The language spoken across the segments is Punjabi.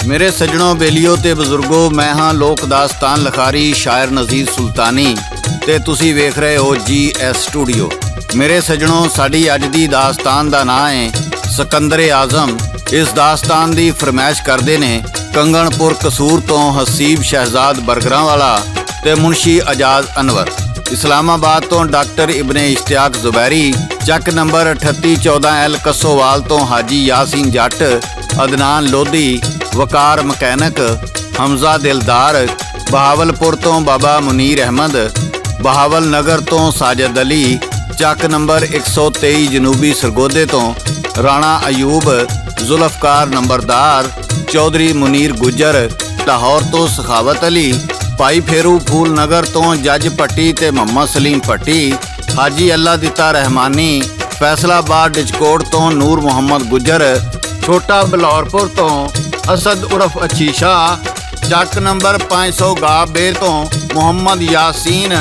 ਮੇਰੇ ਸੱਜਣੋ, ਬੇਲੀਓ ਤੇ ਬਜ਼ੁਰਗੋ, ਮੈਂ ਹਾਂ ਲੋਕ ਦਾਸਤਾਨ ਲਿਖਾਰੀ ਸ਼ਾਇਰ ਨਜ਼ੀਰ ਸੁਲਤਾਨੀ ਤੇ ਤੁਸੀਂ ਵੇਖ ਰਹੇ ਹੋ GS ਸਟੂਡੀਓ। ਮੇਰੇ ਸੱਜਣੋ, ਸਾਡੀ ਅੱਜ ਦੀ ਦਾਸਤਾਨ ਦਾ ਨਾਂ ਹੈ ਸਿਕੰਦਰ ਆਜ਼ਮ। ਇਸ ਦਾਸਤਾਨ ਦੀ ਫਰਮਾਇਸ਼ ਕਰਦੇ ਨੇ ਕੰਗਣਪੁਰ ਕਸੂਰ ਤੋਂ ਹਸੀਬ ਸ਼ਹਿਜ਼ਾਦ ਬਰਗਰਾਂਵਾਲਾ ਤੇ ਮੁਨਸ਼ੀ ਅਜਾਜ਼ ਅਨਵਰ। ਇਸਲਾਮਾਬਾਦ ਤੋਂ ਡਾਕਟਰ ਇਬਨੇ ਇਸ਼ਤਿਆਕ ਜ਼ੁਬੈਰੀ। ਚੱਕ ਨੰਬਰ 3814L ਕੱਸੋਵਾਲ ਤੋਂ ਹਾਜੀ ਯਾਸੀਨ ਜੱਟ, ਅਦਨਾਨ ਲੋਧੀ, ਵਕਾਰ ਮਕੈਨਿਕ, ਹਮਜ਼ਾ ਦਿਲਦਾਰ। ਬਹਾਵਲਪੁਰ ਤੋਂ ਬਾਬਾ ਮੁਨੀਰ ਅਹਿਮਦ। ਬਹਾਵਲ ਨਗਰ ਤੋਂ ਸਾਜਦ ਅਲੀ। ਚੱਕ ਨੰਬਰ 123 ਜਨੂਬੀ ਸਰਗੋਦੇ ਤੋਂ ਰਾਣਾ ਅਯੂਬ, ਜ਼ੁਲਫਕਾਰ ਨੰਬਰਦਾਰ, ਚੌਧਰੀ ਮੁਨੀਰ ਗੁੱਜਰ। ਲਾਹੌਰ ਤੋਂ ਸਖਾਵਤ ਅਲੀ। ਭਾਈ ਫੇਰੂ ਫੂਲ ਨਗਰ ਤੋਂ ਜੱਜ ਭੱਟੀ ਤੇ ਮੁਹੰਮਦ ਸਲੀਮ ਭੱਟੀ। ਹਾਜੀ ਅੱਲਾ ਦਿੱਤਾ ਰਹਿਮਾਨੀ। ਫੈਸਲਾਬਾਦ ਡਿਚਕੋਟ ਤੋਂ ਨੂਰ ਮੁਹੰਮਦ ਗੁੱਜਰ। ਛੋਟਾ ਬਲੌਰਪੁਰ ਤੋਂ ਅਸਦ ਉਰਫ ਅੱਛੀ ਸ਼ਾਹ। ਚੱਕ ਨੰਬਰ 500 ਗਾਬੇ ਤੋਂ ਮੁਹੰਮਦ ਯਾਸੀਨ।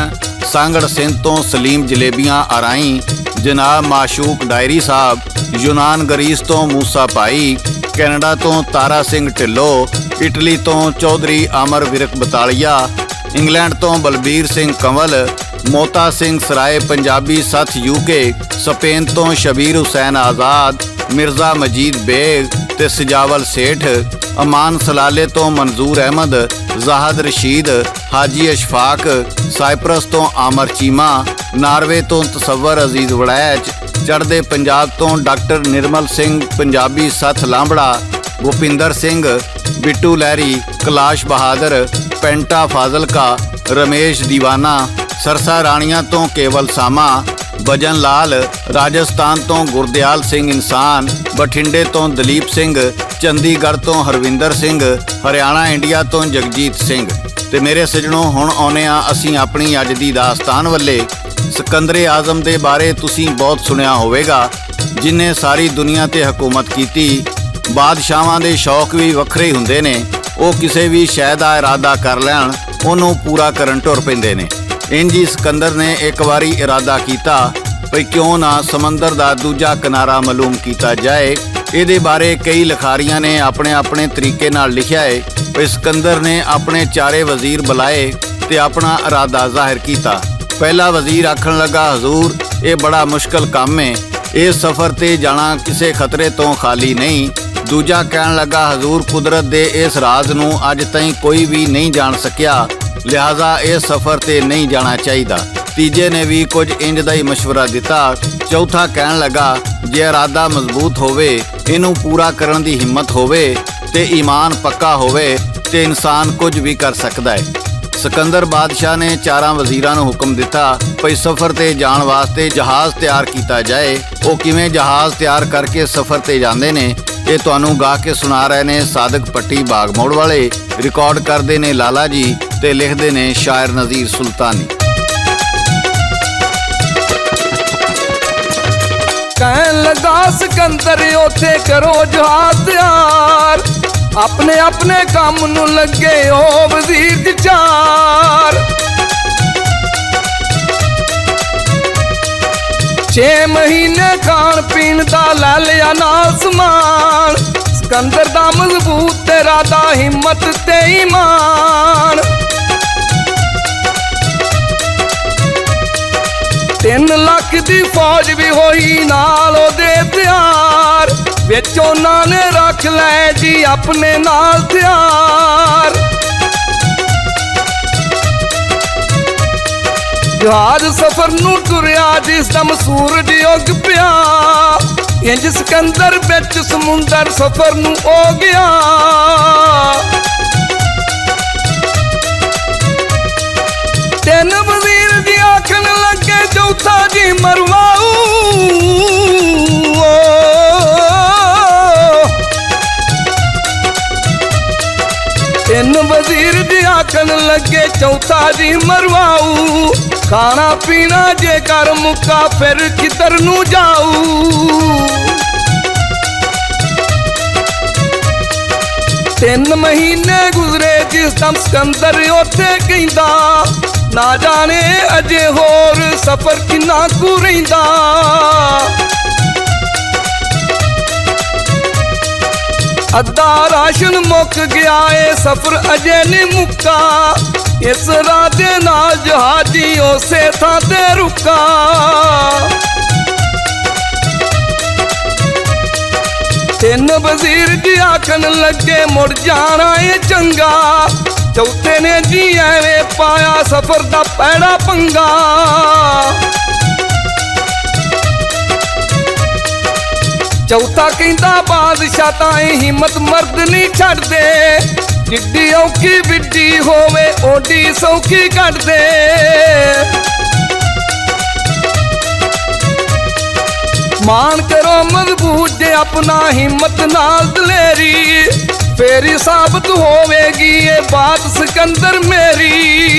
ਸਾਂਗੜ ਸਿੰਧ ਤੋਂ ਸਲੀਮ ਜਲੇਬੀਆਂ ਆਰਾਈ। ਜਨਾਬ ਮਾਸ਼ੂਕ ਡਾਇਰੀ ਸਾਹਿਬ। ਯੂਨਾਨ ਗਰੀਸ ਤੋਂ ਮੂਸਾ ਭਾਈ। ਕੈਨੇਡਾ ਤੋਂ ਤਾਰਾ ਸਿੰਘ ਢਿੱਲੋਂ। ਇਟਲੀ ਤੋਂ ਚੌਧਰੀ ਆਮਰ ਵਿਰਕ ਬਤਾਲੀਆ। ਇੰਗਲੈਂਡ ਤੋਂ ਬਲਬੀਰ ਸਿੰਘ ਕੰਵਲ। ਮੋਤਾ ਸਿੰਘ ਸਰਾਏ ਪੰਜਾਬੀ ਸੱਥ UK। ਸਪੇਨ ਤੋਂ ਸ਼ਬੀਰ ਹੁਸੈਨ ਆਜ਼ਾਦ। ਮਿਰਜ਼ਾ ਮਜੀਦ ਬੇਗ ਤੇ ਸਜਾਵਲ ਸੇਠ। ਅਮਾਨ ਸਲਾਲੇ ਤੋਂ ਮਨਜ਼ੂਰ ਅਹਿਮਦ। ਜ਼ਾਹਦ ਰਸ਼ੀਦ। ਹਾਜੀ ਅਸ਼ਫਾਕ। ਸਾਈਪਰਸ ਤੋਂ ਆਮਰ ਚੀਮਾ। ਨਾਰਵੇ ਤੋਂ ਤਸਵਰ ਅਜ਼ੀਜ਼ ਵੜੈਚ। ਚੜ੍ਹਦੇ ਪੰਜਾਬ ਤੋਂ ਡਾਕਟਰ ਨਿਰਮਲ ਸਿੰਘ ਪੰਜਾਬੀ ਸੱਥ ਲਾਂਬੜਾ। ਭੁਪਿੰਦਰ ਸਿੰਘ। ਬਿੱਟੂ ਲਹਿਰੀ। ਕੈਲਾਸ਼ ਬਹਾਦਰ। ਪੈਂਟਾ ਫਾਜ਼ਿਲਕਾ। ਰਮੇਸ਼ ਦੀਵਾਨਾ। ਸਰਸਾ ਰਾਣੀਆਂ ਤੋਂ ਕੇਵਲ ਸਾਮਾ। ਭਜਨ ਲਾਲ। ਰਾਜਸਥਾਨ ਤੋਂ ਗੁਰਦਿਆਲ ਸਿੰਘ ਇਨਸਾਨ। ਬਠਿੰਡੇ ਤੋਂ ਦਲੀਪ ਸਿੰਘ। ਚੰਡੀਗੜ੍ਹ ਤੋਂ ਹਰਵਿੰਦਰ ਸਿੰਘ। ਹਰਿਆਣਾ ਇੰਡੀਆ ਤੋਂ ਜਗਜੀਤ ਸਿੰਘ। ਤੇ ਮੇਰੇ ਸੱਜਣੋ, ਹੁਣ ਆਉਂਦੇ ਹਾਂ ਅਸੀਂ ਆਪਣੀ ਅੱਜ ਦੀ ਦਾਸਤਾਨ ਵੱਲੇ। ਸਿਕੰਦਰ ਆਜ਼ਮ ਦੇ ਬਾਰੇ ਤੁਸੀਂ ਬਹੁਤ ਸੁਣਿਆ ਹੋਵੇਗਾ, ਜਿਨੇ ਸਾਰੀ ਦੁਨੀਆ ਤੇ ਹਕੂਮਤ ਕੀਤੀ। ਬਾਦਸ਼ਾਹਾਂ ਦੇ ਸ਼ੌਕ ਵੀ ਵੱਖਰੇ ਹੁੰਦੇ ਨੇ। ਉਹ ਕਿਸੇ ਵੀ ਸ਼ੈ ਦਾ ਇਰਾਦਾ ਕਰ ਲੈਣ, ਉਹਨੂੰ ਪੂਰਾ ਕਰਨ ਟੁਰ ਪੈਂਦੇ ਨੇ। ਇੰਜ ਹੀ ਸਿਕੰਦਰ ਨੇ ਇੱਕ ਵਾਰੀ ਇਰਾਦਾ ਕੀਤਾ ਭਈ ਕਿਉਂ ਨਾ ਸਮੁੰਦਰ ਦਾ ਦੂਜਾ ਕਿਨਾਰਾ ਮਾਲੂਮ ਕੀਤਾ ਜਾਏ। ਇਹਦੇ ਬਾਰੇ ਕਈ ਲਿਖਾਰੀਆਂ ਨੇ ਆਪਣੇ ਆਪਣੇ ਤਰੀਕੇ ਨਾਲ ਲਿਖਿਆ ਹੈ। ਭਈ ਸਿਕੰਦਰ ਨੇ ਆਪਣੇ ਚਾਰੇ ਵਜ਼ੀਰ ਬੁਲਾਏ ਤੇ ਆਪਣਾ ਇਰਾਦਾ ਜ਼ਾਹਿਰ ਕੀਤਾ। ਪਹਿਲਾ ਵਜ਼ੀਰ ਆਖਣ ਲੱਗਾ, ਹਜ਼ੂਰ, ਇਹ ਬੜਾ ਮੁਸ਼ਕਲ ਕੰਮ ਹੈ, ਇਸ ਸਫ਼ਰ ਤੇ ਜਾਣਾ ਕਿਸੇ ਖਤਰੇ ਤੋਂ ਖਾਲੀ ਨਹੀਂ। ਦੂਜਾ ਕਹਿਣ ਲੱਗਾ, ਹਜ਼ੂਰ, ਕੁਦਰਤ ਦੇ ਇਸ ਰਾਜ਼ ਨੂੰ ਅੱਜ ਤਾਈਂ ਕੋਈ ਵੀ ਨਹੀਂ ਜਾਣ ਸਕਿਆ, ਲਿਹਾਜ਼ਾ ਇਸ ਸਫ਼ਰ ਤੇ ਨਹੀਂ ਜਾਣਾ ਚਾਹੀਦਾ। ਤੀਜੇ ਨੇ ਵੀ ਕੁਝ ਇੰਜ ਦਾ ਹੀ ਮਸ਼ਵਰਾ ਦਿੱਤਾ। ਚੌਥਾ ਕਹਿਣ ਲੱਗਾ, ਜੇ ਇਰਾਦਾ ਮਜ਼ਬੂਤ ਹੋਵੇ, ਇਹਨੂੰ ਪੂਰਾ ਕਰਨ ਦੀ ਹਿੰਮਤ ਹੋਵੇ ਤੇ ਈਮਾਨ ਪੱਕਾ ਹੋਵੇ ਤੇ ਇਨਸਾਨ ਕੁਝ ਵੀ ਕਰ ਸਕਦਾ ਹੈ। ਸਿਕੰਦਰ ਬਾਦਸ਼ਾਹ ਨੇ ਚਾਰਾਂ ਵਜ਼ੀਰਾਂ ਨੂੰ ਹੁਕਮ ਦਿੱਤਾ ਭਈ ਸਫ਼ਰ ਤੇ ਜਾਣ ਵਾਸਤੇ ਜਹਾਜ਼ ਤਿਆਰ ਕੀਤਾ ਜਾਏ। ਉਹ ਕਿਵੇਂ ਜਹਾਜ਼ ਤਿਆਰ ਕਰਕੇ ਸਫ਼ਰ ਤੇ ਜਾਂਦੇ ਨੇ, ਇਹ ਤੁਹਾਨੂੰ ਗਾ ਕੇ ਸੁਣਾ ਰਹੇ ਨੇ ਸਾਦਕ ਪੱਟੀ ਬਾਗਮੋੜ ਵਾਲੇ। ਰਿਕਾਰਡ ਕਰਦੇ ਨੇ ਲਾਲਾ ਜੀ ਤੇ ਲਿਖਦੇ ਨੇ ਸ਼ਾਇਰ ਨਜ਼ੀਰ ਸੁਲਤਾਨੀ। ਕਹਿਣ ਲੱਗਾ ਸਿਕੰਦਰ, ਉੱਥੇ ਕਰੋ ਜਹਾਜ਼ ਤਿਆਰ, ਆਪਣੇ ਆਪਣੇ ਕੰਮ ਨੂੰ ਲੱਗੇ ਉਹ ਵਜ਼ੀਰ ਦੀ ਚਾਰ। 6 ਮਹੀਨੇ ਖਾਣ ਪੀਣ ਦਾ ਲੈ ਲਿਆ ਨਾਲ ਸਮਾਨ। ਸਿਕੰਦਰ ਦਾ ਮਜ਼ਬੂਤ ਇਰਾਦਾ, ਹਿੰਮਤ ਤੇ ਈਮਾਨ। 3 ਲੱਖ ਦੀ ਫੌਜ ਵੀ ਹੋਈ ਨਾਲ ਉਹਦੇ ਤਿਆਰ। ਵਿੱਚ ਉਹਨਾਂ ਨੇ ਰੱਖ ਲੈ ਜੀ ਆਪਣੇ ਨਾਲ ਤਿਆਰ। ਜਹਾਜ਼ ਸਫ਼ਰ ਨੂੰ ਤੁਰਿਆ ਜਿਸ ਦਮ ਸੂਰਜ ਉੱਗ ਪਿਆ। ਇੰਜ ਸਿਕੰਦਰ ਵਿੱਚ ਸਮੁੰਦਰ ਸਫ਼ਰ ਨੂੰ ਹੋ ਗਿਆ। ਤਿੰਨ ਵਜ਼ੀਰ ਜੀ ਆਖਣ ਲੱਗੇ, ਚੌਥਾ ਜੀ ਮਰਵਾਊ। ਤਿੰਨ ਵਜ਼ੀਰ ਜੀ ਆਖਣ ਲੱਗੇ, ਚੌਥਾ ਜੀ ਮਰਵਾਊ। ਖਾਣਾ ਪੀਣਾ ਜੇ ਕਰ ਮੁੱਕਾ, ਫਿਰ ਕਿੱਧਰ ਨੂੰ ਜਾਊ। 3 ਮਹੀਨੇ ਗੁਜ਼ਰੇ ਜਿਸ ਦਮ ਸਿਕੰਦਰ ਉੱਥੇ ਕਹਿੰਦਾ, ਨਾ ਜਾਣੇ ਅਜੇ ਹੋਰ ਸਫ਼ਰ ਕਿੰਨਾ ਕੁ ਰਹਿੰਦਾ। ਅੱਧਾ ਰਾਸ਼ਨ ਮੁੱਕ ਗਿਆ ਏ ਸਫ਼ਰ ਅਜੇ ਨਹੀਂ ਮੁੱਕਾ ਇਸ ਰਾਹ ਦੇ ਨਾਲ ਜਹਾਜੀ ਉਸੇ ਥਾਂ ਤੇ ਰੁਕਾ ਤਿੰਨ ਵਜ਼ੀਰ ਜੀ ਆਖਣ ਲੱਗੇ ਮੁੜ ਜਾਣਾ ਏ ਚੰਗਾ ਚੌਥੇ ਨੇ ਜੀ ਐਵੇਂ ਪਾਇਆ ਸਫ਼ਰ ਦਾ ਪੈੜਾ ਪੰਗਾ ਚੌਥਾ ਕਹਿੰਦਾ ਬਾਦਸ਼ਾਹ ਤਾਂ ਇਹ ਹਿੰਮਤ ਮਰਦ ਨਹੀਂ ਛੱਡਦੇ ਜਿੱਡੀ ਔਖੀ ਵਿੱਡੀ ਹੋਵੇ ਓਡੀ ਸੌਖੀ ਕੱਢਦੇ ਮਾਨ ਕਰੋ ਮਜ਼ਬੂਤ ਜੇ ਆਪਣਾ ਹਿੰਮਤ ਨਾਲ ਦਲੇਰੀ ਫੇਰ ਹੀ ਸਾਬਤ ਹੋਵੇਗੀ ਇਹ ਬਾਤ ਸਿਕੰਦਰ ਮੇਰੀ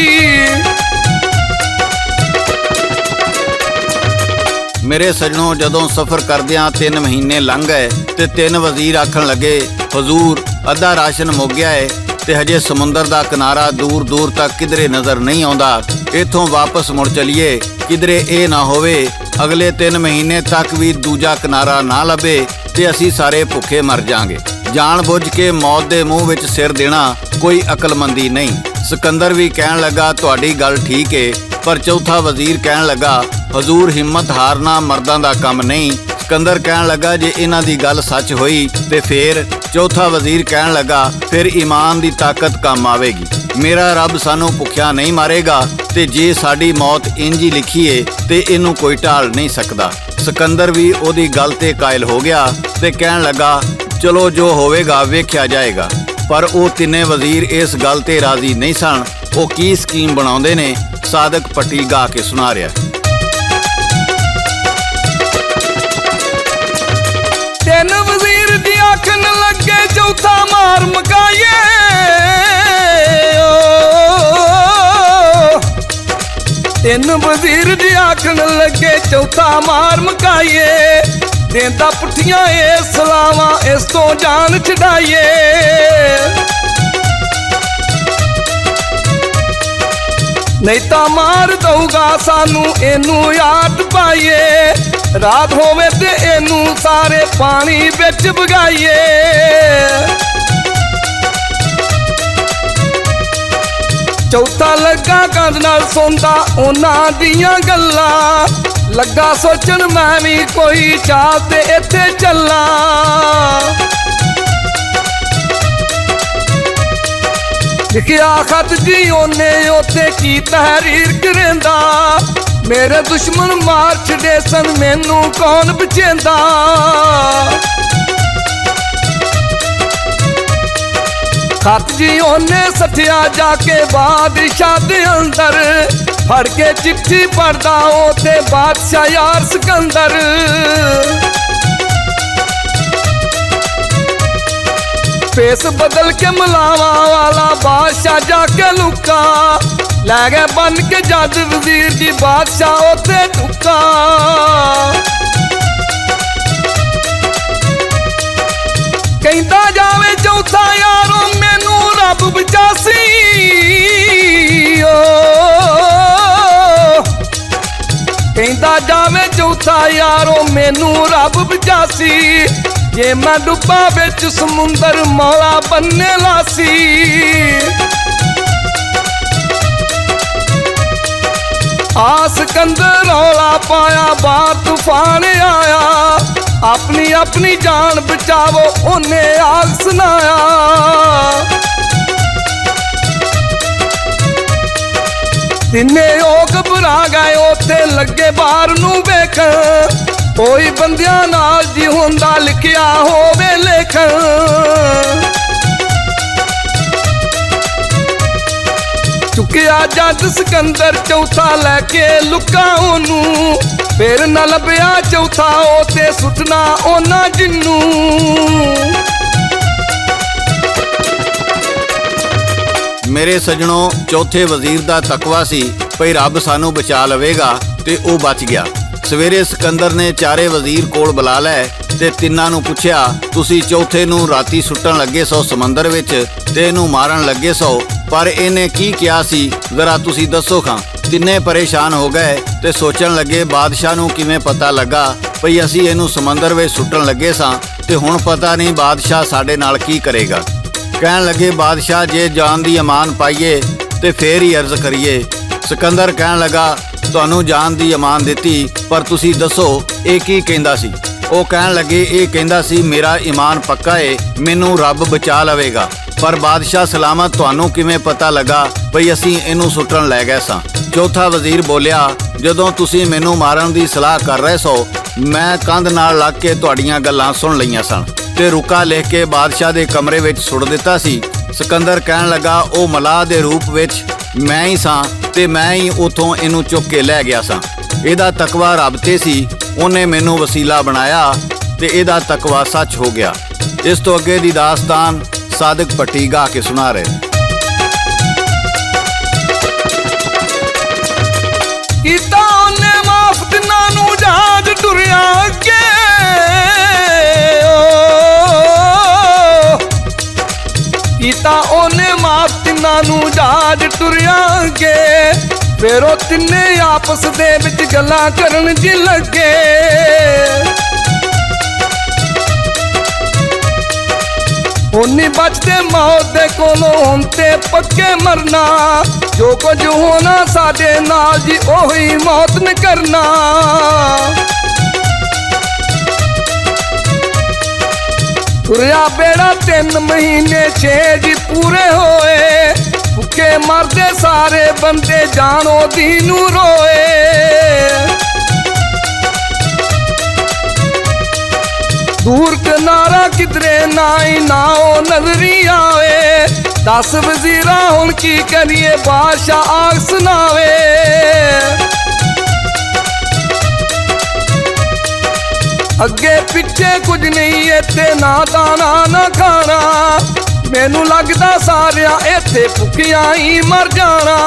ਮੇਰੇ ਸਜਣੋ ਜਦੋਂ ਸਫ਼ਰ ਕਰਦਿਆਂ 3 ਮਹੀਨੇ ਲੰਘ ਗਏ ਤੇ 3 ਵਜ਼ੀਰ ਆਖਣ ਲੱਗੇ ਹਜ਼ੂਰ ਅੱਧਾ ਰਾਸ਼ਨ ਮੁੱਕ ਗਿਆ ਏ ਤੇ ਹਜੇ ਸਮੁੰਦਰ ਦਾ ਕਿਨਾਰਾ ਦੂਰ ਦੂਰ ਤੱਕ ਕਿਧਰੇ ਨਜ਼ਰ ਨਹੀਂ ਆਉਂਦਾ ਇੱਥੋਂ ਵਾਪਸ ਮੁੜ ਚਲੀਏ ਕਿਧਰੇ ਇਹ ਨਾ ਹੋਵੇ ਅਗਲੇ 3 ਮਹੀਨੇ ਤੱਕ ਵੀ ਦੂਜਾ ਕਿਨਾਰਾ ਨਾ ਲੱਭੇ ਤੇ ਅਸੀਂ ਸਾਰੇ ਭੁੱਖੇ ਮਰ ਜਾਾਂਗੇ ਜਾਣ ਬੁੱਝ ਕੇ ਮੌਤ ਦੇ ਮੂੰਹ ਵਿੱਚ ਸਿਰ ਦੇਣਾ ਕੋਈ ਅਕਲਮੰਦੀ ਨਹੀਂ ਸਿਕੰਦਰ ਵੀ ਕਹਿਣ ਲੱਗਾ ਤੁਹਾਡੀ ਗੱਲ ਠੀਕ ਏ ਪਰ ਚੌਥਾ ਵਜ਼ੀਰ ਕਹਿਣ ਲੱਗਾ ਹਜ਼ੂਰ ਹਿੰਮਤ ਹਾਰਨਾ ਮਰਦਾਂ ਦਾ ਕੰਮ ਨਹੀਂ ਸਿਕੰਦਰ ਕਹਿਣ ਲੱਗਾ ਜੇ ਇਹਨਾਂ ਦੀ ਗੱਲ ਸੱਚ ਹੋਈ ਤੇ ਫੇਰ ਚੌਥਾ ਵਜ਼ੀਰ ਕਹਿਣ ਲੱਗਾ ਫਿਰ ਈਮਾਨ ਦੀ ਤਾਕਤ ਕੰਮ ਆਵੇਗੀ ਮੇਰਾ ਰੱਬ ਸਾਨੂੰ ਭੁੱਖਿਆ ਨਹੀਂ ਮਾਰੇਗਾ ਤੇ ਜੇ ਸਾਡੀ ਮੌਤ ਇੰਜ ਹੀ ਲਿਖੀ ਏ ਤੇ ਇਹਨੂੰ ਕੋਈ ਟਾਲ ਨਹੀਂ ਸਕਦਾ ਸਿਕੰਦਰ ਵੀ ਉਹਦੀ ਗੱਲ ਤੇ ਕਾਇਲ ਹੋ ਗਿਆ ਤੇ ਕਹਿਣ ਲੱਗਾ ਚਲੋ ਜੋ ਹੋਵੇਗਾ ਵੇਖਿਆ ਜਾਏਗਾ ਪਰ ਉਹ ਤਿੰਨੇ ਵਜ਼ੀਰ ਇਸ ਗੱਲ ਤੇ ਰਾਜ਼ੀ ਨਹੀਂ ਸਨ ਉਹ ਕੀ ਸਕੀਮ ਬਣਾਉਂਦੇ ਨੇ ਸਾਦਕ ਪੱਟੀ ਗਾ ਕੇ ਸੁਣਾ ਰਿਹਾ ਤਿੰਨ ਵਜ਼ੀਰ ਦੀ ਆਖਣ ਲੱਗੇ ਚੌਥਾ ਮਾਰ ਮਕਾਈਏ ਤਿੰਨ ਵਜ਼ੀਰ ਦੀ ਆਖਣ ਲੱਗੇ ਚੌਥਾ ਮਾਰ ਮਕਾਈਏ ਦੇਂਦਾ ਪੁੱਠੀਆਂ ਏ ਸਲਾਵਾਂ ਇਸ ਤੋਂ ਜਾਨ ਛਡਾਈਏ ਨਹੀਂ ਤਾਂ ਮਾਰ ਦਊਗਾ ਸਾਨੂੰ ਇਹਨੂੰ ਯਾਦ ਪਾਈਏ ਰਾਤ ਹੋਵੇ ਤੇ ਇਹਨੂੰ ਸਾਰੇ ਪਾਣੀ ਵਿੱਚ ਵਗਾਈਏ ਚੌਥਾ ਲੱਗਾ ਕੰਧ ਨਾਲ ਸੌਂਦਾ ਉਹਨਾਂ ਦੀਆਂ ਗੱਲਾਂ ਲੱਗਾ ਸੋਚਣ ਮੈਂ ਵੀ ਕੋਈ ਚਾਹ ਤੇ ਇੱਥੇ ਚੱਲਾਂ ਲਿਖਿਆ ਖਤ ਜੀ ਉਹਨੇ ਉੱਥੇ ਕੀ ਤਹਿਰੀਰ ਕਰੇਂਦਾ ਮੇਰੇ ਦੁਸ਼ਮਣ ਮਾਰ ਛੱਡੇ ਸਨ ਮੈਨੂੰ ਕੌਣ ਬਚੇਂਦਾ ਖਤ ਜੀ ਉਹਨੇ ਸੱਠਿਆ ਜਾ ਕੇ ਬਾਦਸ਼ਾਹ ਦੇ ਅੰਦਰ ਫੜ ਕੇ ਚਿੱਠੀ ਪੜਦਾ ਉੱਥੇ ਬਾਦਸ਼ਾਹ ਯਾਰ ਸਿਕੰਦਰ ਫੇਸ ਬਦਲ ਕੇ ਮਲਾਵਾ ਵਾਲਾ ਬਾਦਸ਼ਾਹ ਜਾ ਕੇ ਲੁਕਾ ਲੈ ਗਏ ਬਨ ਕੇ ਜੱਜ ਵਜ਼ੀਰ ਦੀ ਬਾਦਸ਼ਾਹ ਉੱਥੇ ਟੁੱਕਾ ਕਹਿੰਦਾ ਜਾਵੇ ਚੌਥਾ ਯਾਰੋ ਮੈਨੂੰ ਰੱਬ ਬਚਾਸੀ ਕਹਿੰਦਾ ਜਾਵੇ ਚੌਥਾ ਯਾਰੋ ਮੈਨੂੰ ਰੱਬ ਬਚਾਸੀ ਜੇ ਮੈਂ ਡੁੱਬਾ ਵਿੱਚ ਸਮੁੰਦਰ ਮੌਲਾ ਬੰਨੇ ਲਾਸੀ ਆ ਸਿਕੰਦਰ ਰੌਲਾ ਪਾਇਆ ਬਾਹਰ ਤੂਫਾਨ ਆਇਆ ਆਪਣੀ ਆਪਣੀ ਜਾਨ ਬਚਾਵੋ ਉਹਨੇ ਆਗ ਸੁਣਾਇਆ ਤਿੰਨੇ ਉਹ ਘਬਰਾ ਗਏ ਉੱਥੇ ਲੱਗੇ ਬਾਹਰ ਨੂੰ ਵੇਖਣ ਕੋਈ ਬੰਦਿਆਂ ਨਾਲ ਜੀ ਹੁੰਦਾ ਲਿਖਿਆ ਹੋਵੇ ਲੇਖਣ ਚੁੱਕਿਆ ਜੱਜ ਸਿਕੰਦਰ ਚੌਥਾ ਲੈ ਕੇ ਲੁਕਾ ਉਹਨੂੰ ਫੇਰ ਨਾ ਲੱਭਿਆ ਚੌਥਾ ਉਹ ਤੇ ਸੁੱਟਣਾ ਉਹਨਾਂ ਜਿੰਨੂੰ ਮੇਰੇ ਸਜਣੋ ਚੌਥੇ ਵਜ਼ੀਰ ਦਾ ਤਕਵਾ ਸੀ ਭਈ ਰੱਬ ਸਾਨੂੰ ਬਚਾ ਲਵੇਗਾ ਤੇ ਉਹ ਬਚ ਗਿਆ ਸਵੇਰੇ ਸਿਕੰਦਰ ਨੇ ਚਾਰੇ ਵਜ਼ੀਰ ਕੋਲ ਬੁਲਾ ਲਏ ਤੇ ਤਿੰਨਾਂ ਨੂੰ ਪੁੱਛਿਆ ਤੁਸੀਂ ਚੌਥੇ ਨੂੰ ਰਾਤੀ ਸੁੱਟਣ ਲੱਗੇ ਸੋ ਸਮੁੰਦਰ ਵਿੱਚ ਤੇ ਇਹਨੂੰ ਮਾਰਨ ਲੱਗੇ ਸੋ ਪਰ ਇਹਨੇ ਕੀ ਕਿਹਾ ਸੀ ਜ਼ਰਾ ਤੁਸੀਂ ਦੱਸੋ ਖਾਂ ਤਿੰਨੇ ਪਰੇਸ਼ਾਨ ਹੋ ਗਏ ਤੇ ਸੋਚਣ ਲੱਗੇ ਬਾਦਸ਼ਾਹ ਨੂੰ ਕਿਵੇਂ ਪਤਾ ਲੱਗਾ ਭਈ ਅਸੀਂ ਇਹਨੂੰ ਸਮੁੰਦਰ ਵਿੱਚ ਸੁੱਟਣ ਲੱਗੇ ਸਾਂ ਤੇ ਹੁਣ ਪਤਾ ਨਹੀਂ ਬਾਦਸ਼ਾਹ ਸਾਡੇ ਨਾਲ ਕੀ ਕਰੇਗਾ। ਕਹਿਣ ਲੱਗੇ ਬਾਦਸ਼ਾਹ ਜੇ ਜਾਨ ਦੀ ਅਮਾਨ ਪਾਈਏ ਤੇ ਫੇਰ ਹੀ ਅਰਜ਼ ਕਰੀਏ। ਸਿਕੰਦਰ ਕਹਿਣ ਲੱਗਾ ਤੁਹਾਨੂੰ ਜਾਨ ਦੀ ਅਮਾਨ ਦਿੱਤੀ ਪਰ ਤੁਸੀਂ ਦੱਸੋ ਇਹ ਕੀ ਕਹਿੰਦਾ ਸੀ? ਉਹ ਕਹਿਣ ਲੱਗੇ ਇਹ ਕਹਿੰਦਾ ਸੀ ਮੇਰਾ ਈਮਾਨ ਪੱਕਾ ਏ, ਮੈਨੂੰ ਰੱਬ ਬਚਾ ਲਵੇਗਾ। ਪਰ ਬਾਦਸ਼ਾਹ ਸਲਾਮਤ ਤੁਹਾਨੂੰ ਕਿਵੇਂ ਪਤਾ ਲੱਗਾ ਭਈ ਅਸੀਂ ਇਹਨੂੰ ਸੁੱਟਣ ਲੈ ਗਏ ਸਾਂ? ਚੌਥਾ ਵਜ਼ੀਰ ਬੋਲਿਆ ਜਦੋਂ ਤੁਸੀਂ ਮੈਨੂੰ ਮਾਰਨ ਦੀ ਸਲਾਹ ਕਰ ਰਹੇ ਸੋ ਮੈਂ ਕੰਧ ਨਾਲ ਲੱਗ ਕੇ ਤੁਹਾਡੀਆਂ ਗੱਲਾਂ ਸੁਣ ਲਈਆਂ ਸਨ ਤੇ ਰੁਕਾ ਲਿਖ ਕੇ ਬਾਦਸ਼ਾਹ ਦੇ ਕਮਰੇ ਵਿੱਚ ਸੁੱਟ ਦਿੱਤਾ ਸੀ। ਸਿਕੰਦਰ ਕਹਿਣ ਲੱਗਾ ਉਹ ਮਲਾਹ ਦੇ ਰੂਪ ਵਿੱਚ ਮੈਂ ਹੀ ਸਾਂ ਤੇ ਮੈਂ ਹੀ ਉਥੋਂ ਇਹਨੂੰ ਚੁੱਕ ਕੇ ਲੈ ਗਿਆ ਸਾਂ। ਇਹਦਾ ਤਕਵਾ ਰੱਬ ਤੇ ਸੀ, ਉਹਨੇ ਮੈਨੂੰ ਵਸੀਲਾ ਬਣਾਇਆ ਤੇ ਇਹਦਾ ਤਕਵਾ ਸੱਚ ਹੋ ਗਿਆ। ਇਸ ਤੋਂ ਅੱਗੇ ਦੀ ਦਾਸਤਾਨ ਸਾਦਿਕ ਭੱਟੀ ਗਾ ਕੇ ਸੁਣਾ ਰਹੇ। ਕੀਤਾ ਉਹਨੇ ਮਾਫ ਤਿੰਨਾਂ ਨੂੰ ਜਹਾਜ਼ ਟੁਰਿਆ ਅੱਗੇ, ਕੀਤਾ ਉਹਨੇ ਮਾਫ ਤਿੰਨਾਂ ਨੂੰ ਜਹਾਜ਼ ਟੁਰਿਆ ਅੱਗੇ। ਫਿਰ ਉਹ ਤਿੰਨੇ ਆਪਸ ਦੇ ਵਿੱਚ ਗੱਲਾਂ ਕਰਨ ਜੀ ਲੱਗੇ। ਉਨੀ ਬਚਦੇ ਮੌਤ ਦੇ ਕੋਲੋਂ ਹੁਣ ਤੇ ਪੱਕੇ ਮਰਨਾ, ਜੋ ਕੁਝ ਹੋਣਾ ਸਾਡੇ ਨਾਲ ਜੀ ਉਹੀ ਮੌਤ ਨੇ ਕਰਨਾ। ਤੁਰਿਆ ਬੇੜਾ 3 ਮਹੀਨੇ 6 ਜੀ ਪੂਰੇ ਹੋਏ, ਭੁੱਖੇ ਮਰਦੇ ਸਾਰੇ ਬੰਦੇ ਜਾਣੋ ਦੀ ਨੂੰ ਰੋਏ। ਦੂਰ ਕਿਨਾਰਾ ਕਿਧਰੇ ਨਾਈ ਨਾ ਉਹ ਨਜ਼ਰੀ ਆਵੇ, 10 ਵਜ਼ੀਰਾਂ ਹੁਣ ਕੀ ਕਰੀਏ ਬਾਦਸ਼ਾਹ ਆਖ ਸੁਣਾਵੇ। ਅੱਗੇ ਪਿੱਛੇ ਕੁਝ ਨਹੀਂ ਇੱਥੇ ਨਾ ਦਾਣਾ ਨਾ ਖਾਣਾ, ਮੈਨੂੰ ਲੱਗਦਾ ਸਾਰਿਆਂ ਇੱਥੇ ਭੁੱਖਿਆਂ ਹੀ ਮਰ ਜਾਣਾ।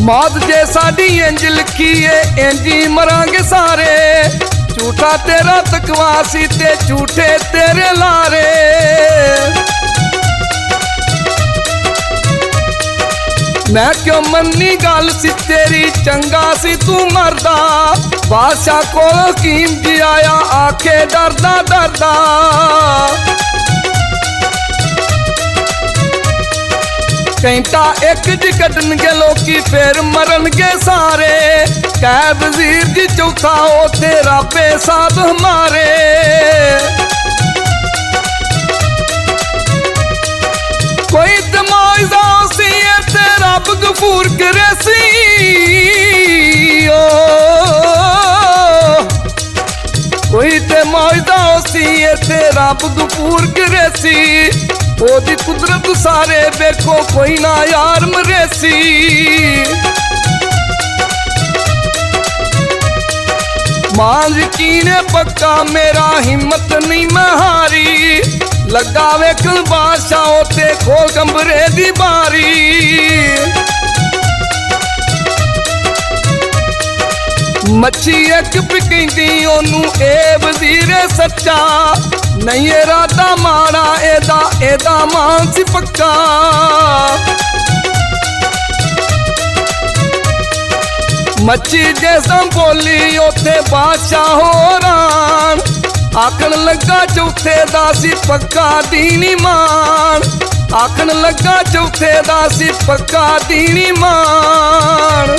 ਮੌਤ ਜੇ ਸਾਡੀ ਇੰਜ ਲਿਖੀ ਏ ਇੰਜ ਹੀ ਮਰਾਂਗੇ ਸਾਰੇ, ਝੂਠਾ ਤੇਰਾ ਤਕਵਾ ਸੀ ਤੇ ਝੂਠੇ ਤੇਰੇ ਲਾਰੇ। ਮੈਂ ਕਿਉਂ ਮੰਨੀ ਗੱਲ ਸੀ ਤੇਰੀ, ਚੰਗਾ ਸੀ ਤੂੰ ਮਰਦਾ। ਬਾਦਸ਼ਾਹ ਕੋਲ ਹਕੀਮ ਜੀ ਆਇਆ ਆਖੇ ਡਰਦਾ ਡਰਦਾ, ਘੰਟਾ ਇੱਕ ਜੀ ਕੱਢਣਗੇ ਲੋਕੀ ਫੇਰ ਮਰਨਗੇ ਸਾਰੇ। ਕਹਿ ਵਜ਼ੀਰ ਜੀ ਚੌਥਾ ਉੱਥੇ ਰੱਬੇ ਸਾਧ ਹਮਾਰੇ। ਕੋਈ ਤਮਾਇਜ਼ਾ ਸੀ ਇੱਥੇ ਰੱਬ ਗਫੂਰ ਕਰੇ ਸੀ, ਕੋਈ ਤਮਾਇਜ਼ਾ ਸੀ ਇੱਥੇ ਰੱਬ ਗਫੂਰ ਕਰੇ ਸੀ। ਉਹਦੀ ਕੁਦਰਤ ਸਾਰੇ ਵੇਖੋ ਕੋਈ ਨਾ ਯਾਰ ਮਰੇ ਸੀ। ਮਾਂ ਯਕੀਨ ਪੱਕਾ ਮੇਰਾ ਹਿੰਮਤ ਨਹੀਂ ਮੈਂ ਹਾਰੀ, ਲੱਗਾ ਵੇਖਣ ਬਾਦਸ਼ਾਹ ਉੱਤੇ ਖੋਲ ਕਮਰੇ ਦੀ ਬਾਰੀ। ਮੱਛੀ ਇੱਕ ਪਿਕੈਂਦੀ ਉਹਨੂੰ ਇਹ ਵਜ਼ੀਰੇ ਸੱਚਾ, ਨਹੀਂ ਇਰਾਦਾ ਮਾੜਾ ਇਹਦਾ ਮਾਨ ਸੀ ਪੱਕਾ। ਮੱਛੀ ਜੈਸਾ ਬੋਲੀ ਉੱਥੇ ਬਾਦਸ਼ਾਹ ਹੋਰਾਂ, ਆਖਣ ਲੱਗਾ ਚੌਥੇ ਦਾ ਸੀ ਪੱਕਾ ਦੀਨ ਈਮਾਨ, ਆਖਣ ਲੱਗਾ ਚੌਥੇ ਦਾ ਸੀ ਪੱਕਾ ਦੀਨ ਈਮਾਨ।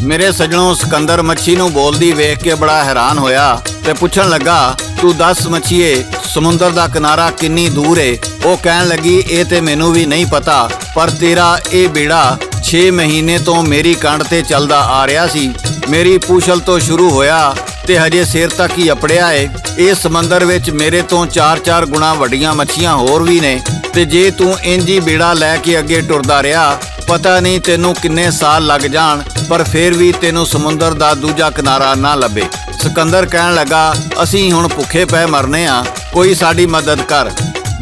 ਮੇਰੇ ਸੱਜਣੋਂ ਸਿਕੰਦਰ ਮੱਛੀ ਨੂੰ ਬੋਲਦੀ ਵੇਖ ਕੇ ਬੜਾ ਹੈਰਾਨ ਹੋਇਆ ਤੇ ਪੁੱਛਣ ਲੱਗਾ ਤੂੰ ਦੱਸ ਮੱਛੀਏ ਸਮੁੰਦਰ ਦਾ ਕਿਨਾਰਾ ਕਿੰਨੀ ਦੂਰ ਏ? ਉਹ ਕਹਿਣ ਲੱਗੀ ਇਹ ਤੇ ਮੈਨੂੰ ਵੀ ਨਹੀਂ ਪਤਾ, ਪਰ ਤੇਰਾ ਇਹ ਬੇੜਾ 6 ਮਹੀਨੇ ਤੋਂ ਮੇਰੀ ਕੰਢ ਤੇ ਚੱਲਦਾ ਆ ਰਿਹਾ ਸੀ। ਮੇਰੀ ਪੂਛਲ ਤੋਂ ਸ਼ੁਰੂ ਹੋਇਆ ਤੇ ਹਜੇ ਸਿਰ ਤੱਕ ਹੀ ਅਪੜਿਆ ਏ। ਇਸ ਸਮੁੰਦਰ ਵਿੱਚ ਮੇਰੇ ਤੋਂ 4-4 ਗੁਣਾ ਵੱਡੀਆਂ ਮੱਛੀਆਂ ਹੋਰ ਵੀ ਨੇ, ਤੇ ਜੇ ਤੂੰ ਇੰਜ ਹੀ ਬੇੜਾ ਲੈ ਕੇ ਅੱਗੇ ਟੁਰਦਾ ਰਿਹਾ ਪਤਾ ਨਹੀਂ ਤੈਨੂੰ ਕਿੰਨੇ ਸਾਲ ਲੱਗ ਜਾਣ, ਪਰ ਫੇਰ ਵੀ ਤੈਨੂੰ ਸਮੁੰਦਰ ਦਾ ਦੂਜਾ ਕਿਨਾਰਾ ਨਾ ਲੱਭੇ। ਸਿਕੰਦਰ ਕਹਿਣ ਲੱਗਾ ਅਸੀਂ ਹੁਣ ਭੁੱਖੇ ਪੈ ਮਰਨੇ ਆ, ਕੋਈ ਸਾਡੀ ਮਦਦ ਕਰ।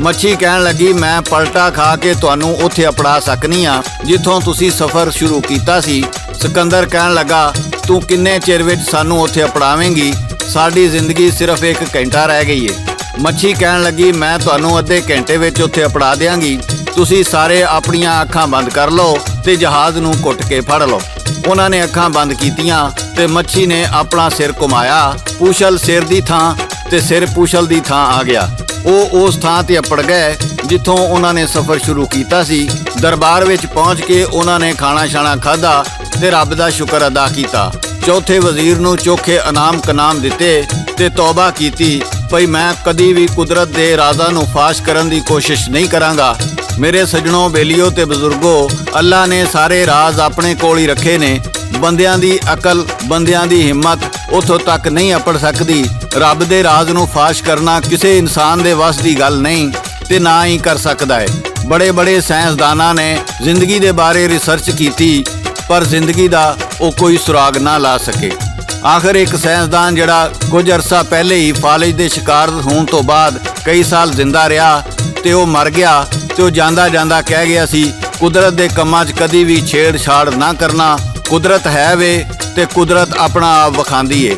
ਮੱਛੀ ਕਹਿਣ ਲੱਗੀ ਮੈਂ ਪਲਟਾ ਖਾ ਕੇ ਤੁਹਾਨੂੰ ਉੱਥੇ ਅਪੜਾ ਸਕਨੀ ਆ ਜਿੱਥੋਂ ਤੁਸੀਂ ਸਫ਼ਰ ਸ਼ੁਰੂ ਕੀਤਾ ਸੀ। ਸਿਕੰਦਰ ਕਹਿਣ ਲੱਗਾ ਤੂੰ ਕਿੰਨੇ ਚਿਰ ਵਿੱਚ ਸਾਨੂੰ ਉੱਥੇ ਅਪੜਾਵੇਂਗੀ? ਸਾਡੀ ਜ਼ਿੰਦਗੀ ਸਿਰਫ 1 ਘੰਟਾ ਰਹਿ ਗਈ ਏ। ਮੱਛੀ ਕਹਿਣ ਲੱਗੀ, ਮੈਂ ਤੁਹਾਨੂੰ ਅੱਧੇ ਘੰਟੇ ਵਿੱਚ ਉੱਥੇ ਅਪੜਾ ਦਿਆਂਗੀ, ਤੁਸੀਂ ਸਾਰੇ ਆਪਣੀਆਂ ਅੱਖਾਂ ਬੰਦ ਕਰ ਲਓ ਤੇ ਜਹਾਜ਼ ਨੂੰ ਘੁੱਟ ਕੇ ਫੜ ਲਓ। ਉਹਨਾਂ ਨੇ ਅੱਖਾਂ ਬੰਦ ਕੀਤੀਆਂ ਤੇ ਮੱਛੀ ਨੇ ਆਪਣਾ ਸਿਰ ਘੁਮਾਇਆ, ਪੂਛਲ ਸਿਰ ਦੀ ਥਾਂ ਤੇ ਸਿਰ ਪੂਛਲ ਦੀ ਥਾਂ ਆ ਗਿਆ। ਉਹ ਉਸ ਥਾਂ ਤੇ ਅਪੜ ਗਏ ਜਿੱਥੋਂ ਉਹਨਾਂ ਨੇ ਸਫ਼ਰ ਸ਼ੁਰੂ ਕੀਤਾ ਸੀ। ਦਰਬਾਰ ਵਿੱਚ ਪਹੁੰਚ ਕੇ ਉਹਨਾਂ ਨੇ ਖਾਣਾ ਛਾਣਾ ਖਾਧਾ ਤੇ ਰੱਬ ਦਾ ਸ਼ੁਕਰ ਅਦਾ ਕੀਤਾ। ਚੌਥੇ ਵਜ਼ੀਰ ਨੂੰ ਚੋਖੇ ਇਨਾਮ ਕਨਾਮ ਦਿੱਤੇ ਤੇ ਤੌਬਾ ਕੀਤੀ, ਭਈ ਮੈਂ ਕਦੀ ਵੀ ਕੁਦਰਤ ਦੇ ਰਾਜ਼ਾਂ ਨੂੰ ਫਾਸ਼ ਕਰਨ ਦੀ ਕੋਸ਼ਿਸ਼ ਨਹੀਂ ਕਰਾਂਗਾ। ਮੇਰੇ ਸੱਜਣੋ, ਬੇਲੀਓ ਤੇ ਬਜ਼ੁਰਗੋ, ਅੱਲਾ ਨੇ ਸਾਰੇ ਰਾਜ਼ ਆਪਣੇ ਕੋਲ ਹੀ ਰੱਖੇ ਨੇ। ਬੰਦਿਆਂ ਦੀ ਅਕਲ, ਬੰਦਿਆਂ ਦੀ ਹਿੰਮਤ ਉੱਥੋਂ ਤੱਕ ਨਹੀਂ ਅਪੜ ਸਕਦੀ। ਰੱਬ ਦੇ ਰਾਜ਼ ਨੂੰ ਫਾਸ਼ ਕਰਨਾ ਕਿਸੇ ਇਨਸਾਨ ਦੇ ਵੱਸ ਦੀ ਗੱਲ ਨਹੀਂ ਤੇ ਨਾ ਹੀ ਕਰ ਸਕਦਾ ਹੈ। ਬੜੇ ਬੜੇ ਸਾਇੰਸਦਾਨਾਂ ਨੇ ਜ਼ਿੰਦਗੀ ਦੇ ਬਾਰੇ ਰਿਸਰਚ ਕੀਤੀ, ਪਰ ਜ਼ਿੰਦਗੀ ਦਾ ਉਹ ਕੋਈ ਸੁਰਾਗ ਨਾ ਲਾ ਸਕੇ। ਆਖਰ ਇੱਕ ਸਾਇੰਸਦਾਨ ਜਿਹੜਾ ਕੁਝ ਅਰਸਾ ਪਹਿਲੇ ਹੀ ਫਾਲਜ ਦੇ ਸ਼ਿਕਾਰ ਹੋਣ ਤੋਂ ਬਾਅਦ ਕਈ ਸਾਲ ਜ਼ਿੰਦਾ ਰਿਹਾ ਤੇ ਉਹ ਮਰ ਗਿਆ, ਤੇ ਉਹ ਜਾਂਦਾ ਜਾਂਦਾ ਕਹਿ ਗਿਆ ਸੀ, ਕੁਦਰਤ ਦੇ ਕੰਮਾਂ 'ਚ ਕਦੀ ਵੀ ਛੇੜਛਾੜ ਨਾ ਕਰਨਾ। ਕੁਦਰਤ ਹੈ ਵੇ ਤੇ ਕੁਦਰਤ ਆਪਣਾ ਆਪ ਵਿਖਾਉਂਦੀ ਏ।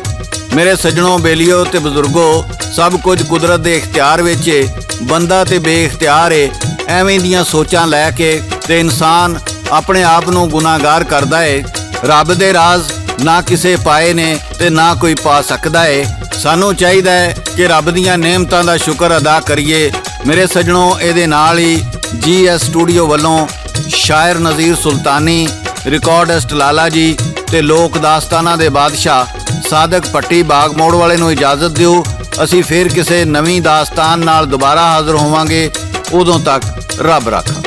ਮੇਰੇ ਸੱਜਣੋ, ਬੇਲੀਓ ਤੇ ਬਜ਼ੁਰਗੋ, ਸਭ ਕੁਝ ਕੁਦਰਤ ਦੇ ਇਖਤਿਆਰ ਵਿੱਚ ਏ। ਬੰਦਾ ਤੇ ਬੇਇਖਤਿਆਰ ਏ। ਐਵੇਂ ਦੀਆਂ ਸੋਚਾਂ ਲੈ ਕੇ ਤੇ ਇਨਸਾਨ ਆਪਣੇ ਆਪ ਨੂੰ ਗੁਨਾਹਗਾਰ ਕਰਦਾ ਏ। ਰੱਬ ਦੇ ਰਾਜ਼ ਨਾ ਕਿਸੇ ਪਾਏ ਨੇ ਤੇ ਨਾ ਕੋਈ ਪਾ ਸਕਦਾ ਏ। ਸਾਨੂੰ ਚਾਹੀਦਾ ਹੈ ਕਿ ਰੱਬ ਦੀਆਂ ਨੇਮਤਾਂ ਦਾ ਸ਼ੁਕਰ ਅਦਾ ਕਰੀਏ। ਮੇਰੇ ਸੱਜਣੋ, ਇਹਦੇ ਨਾਲ ਹੀ GS ਸਟੂਡੀਓ ਵੱਲੋਂ ਸ਼ਾਇਰ ਨਜ਼ੀਰ ਸੁਲਤਾਨੀ, ਰਿਕਾਰਡਿਸਟ ਲਾਲਾ ਜੀ ਤੇ ਲੋਕ ਦਾਸਤਾਨਾਂ ਦੇ ਬਾਦਸ਼ਾਹ ਸਾਦਕ ਭੱਟੀ ਬਾਗ ਮੋੜ ਵਾਲੇ ਨੂੰ ਇਜਾਜ਼ਤ ਦਿਓ। ਅਸੀਂ ਫਿਰ ਕਿਸੇ ਨਵੀਂ ਦਾਸਤਾਨ ਨਾਲ ਦੁਬਾਰਾ ਹਾਜ਼ਰ ਹੋਵਾਂਗੇ। ਉਦੋਂ ਤੱਕ ਰੱਬ ਰਾਖਾ,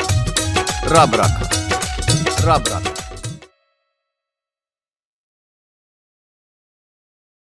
ਰੱਬ ਰਾਖਾ, ਰੱਬ ਰਾਖਾ।